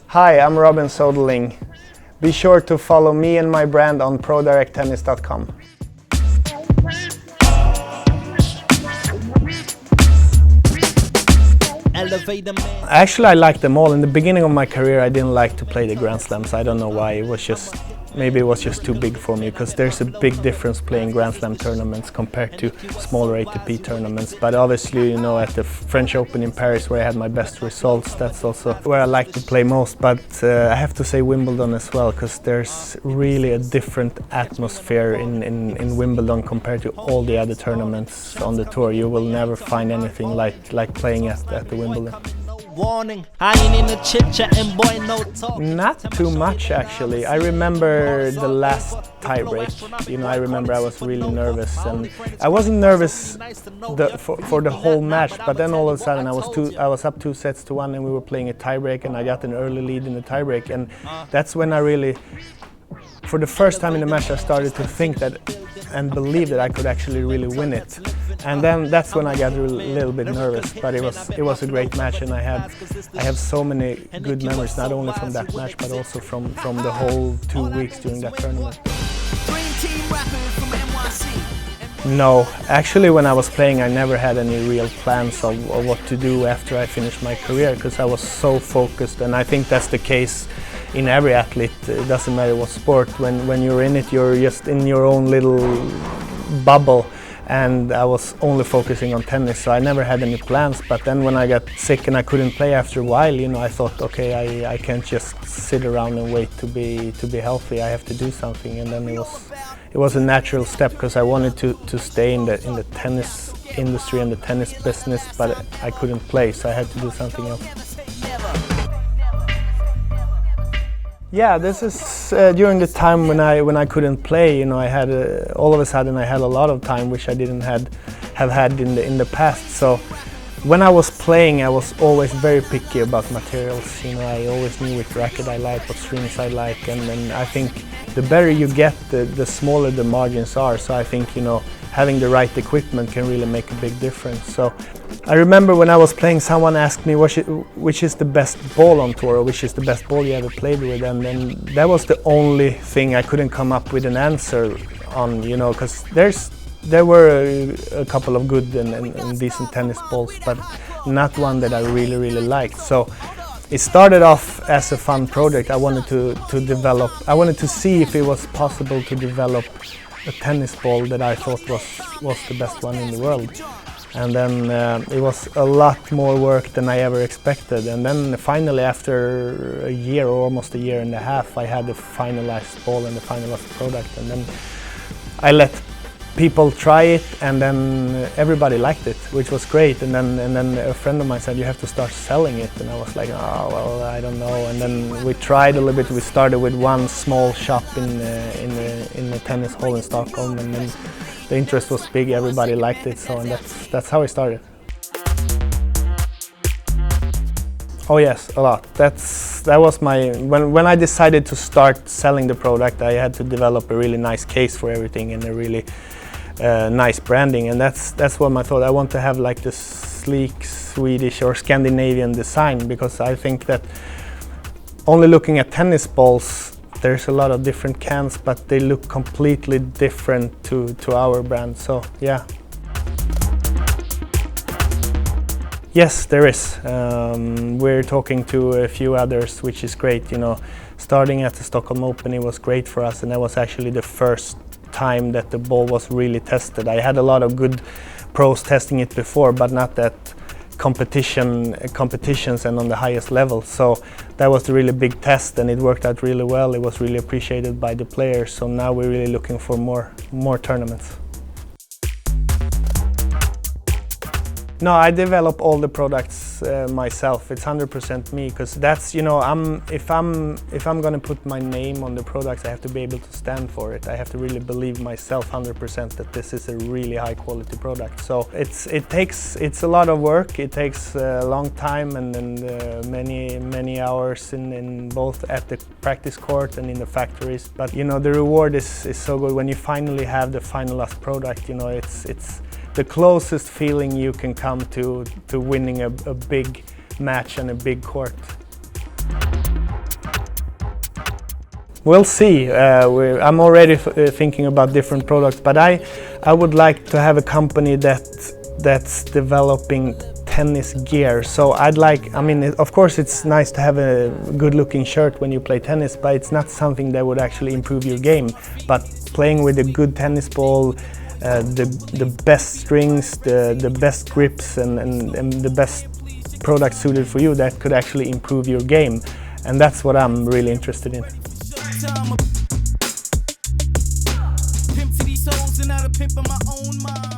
Hi, I'm Söderling. Be sure to follow me and my brand on prodirecttennis.com. Actually, I like them all. In the beginning of my career, I didn't like to play the Grand Slams. I don't know why. Maybe it was just too big for me, because there's a big difference playing Grand Slam tournaments compared to smaller ATP tournaments. But obviously, at the French Open in Paris, where I had my best results, that's also where I like to play most. But I have to say Wimbledon as well, because there's really a different atmosphere in Wimbledon compared to all the other tournaments on the tour. You will never find anything like playing at the Wimbledon. Not too much, actually. I remember the last tiebreak. I remember I was really nervous, and I wasn't nervous for the whole match. But then all of a sudden I was up 2-1, and we were playing a tiebreak, and I got an early lead in the tiebreak, and that's when I really, for the first time in the match, I started to think that and believe that I could actually really win it. And then that's when I got a little bit nervous, but it was a great match, and I have so many good memories, not only from that match but also from the whole 2 weeks during that tournament. No, actually when I was playing I never had any real plans of what to do after I finished my career, because I was so focused, and I think that's the case in every athlete. It doesn't matter what sport. When you're in it, you're just in your own little bubble, and I was only focusing on tennis, so I never had any plans. But then when I got sick and I couldn't play after a while, I thought, okay, I can't just sit around and wait to be healthy. I have to do something, and then it was a natural step, because I wanted to stay in the tennis industry and the tennis business, but I couldn't play, so I had to do something else. Yeah, this is during the time when I couldn't play. I had all of a sudden I had a lot of time, which I didn't have had in the past. So when I was playing, I was always very picky about materials. I always knew which racket I like, what strings I like, and then I think the better you get, the smaller the margins are. So I think having the right equipment can really make a big difference. So I remember when I was playing, someone asked me which is the best ball on tour, or which is the best ball you ever played with, and then that was the only thing I couldn't come up with an answer on, because there were a couple of good and decent tennis balls, but not one that I really liked. So it started off as a fun project. I wanted I wanted to see if it was possible to develop a tennis ball that I thought was the best one in the world. And then it was a lot more work than I ever expected. And then finally, after a year or almost a year and a half, I had the finalized ball and the finalized product. And then I let people try it, and then everybody liked it, which was great. And then a friend of mine said, you have to start selling it. And I was like, oh, well, I don't know. And then we tried a little bit. We started with one small shop in the tennis hall in Stockholm, and then the interest was big. Everybody liked it, so and that's how I started. Oh yes, a lot. That was when I decided to start selling the product, I had to develop a really nice case for everything and a really nice branding, and that's what I thought. I want to have like this sleek Swedish or Scandinavian design, because I think that only looking at tennis balls, there's a lot of different cans, but they look completely different to our brand. So yeah. Yes, there is. We're talking to a few others, which is great. Starting at the Stockholm Open, it was great for us, and that was actually the first time that the ball was really tested. I had a lot of good pros testing it before, but not at competitions and on the highest level. So that was a really big test, and it worked out really well. It was really appreciated by the players. So now we're really looking for more tournaments. No, I develop all the products myself. It's 100% me, because that's, if I'm going to put my name on the products, I have to be able to stand for it. I have to really believe myself 100% that this is a really high quality product. So it's a lot of work. It takes a long time and many hours in both at the practice court and in the factories. But the reward is so good when you finally have the finalized product. It's the closest feeling you can come to winning a big match and a big court. We'll see. I'm already thinking about different products, but I would like to have a company that's developing tennis gear. So I'd like, I mean, of course it's nice to have a good-looking shirt when you play tennis, but it's not something that would actually improve your game. But playing with a good tennis ball, the best strings, the best grips, and the best product suited for you, that could actually improve your game. And that's what I'm really interested in. Pimp to these souls and not a pimp of my own mind.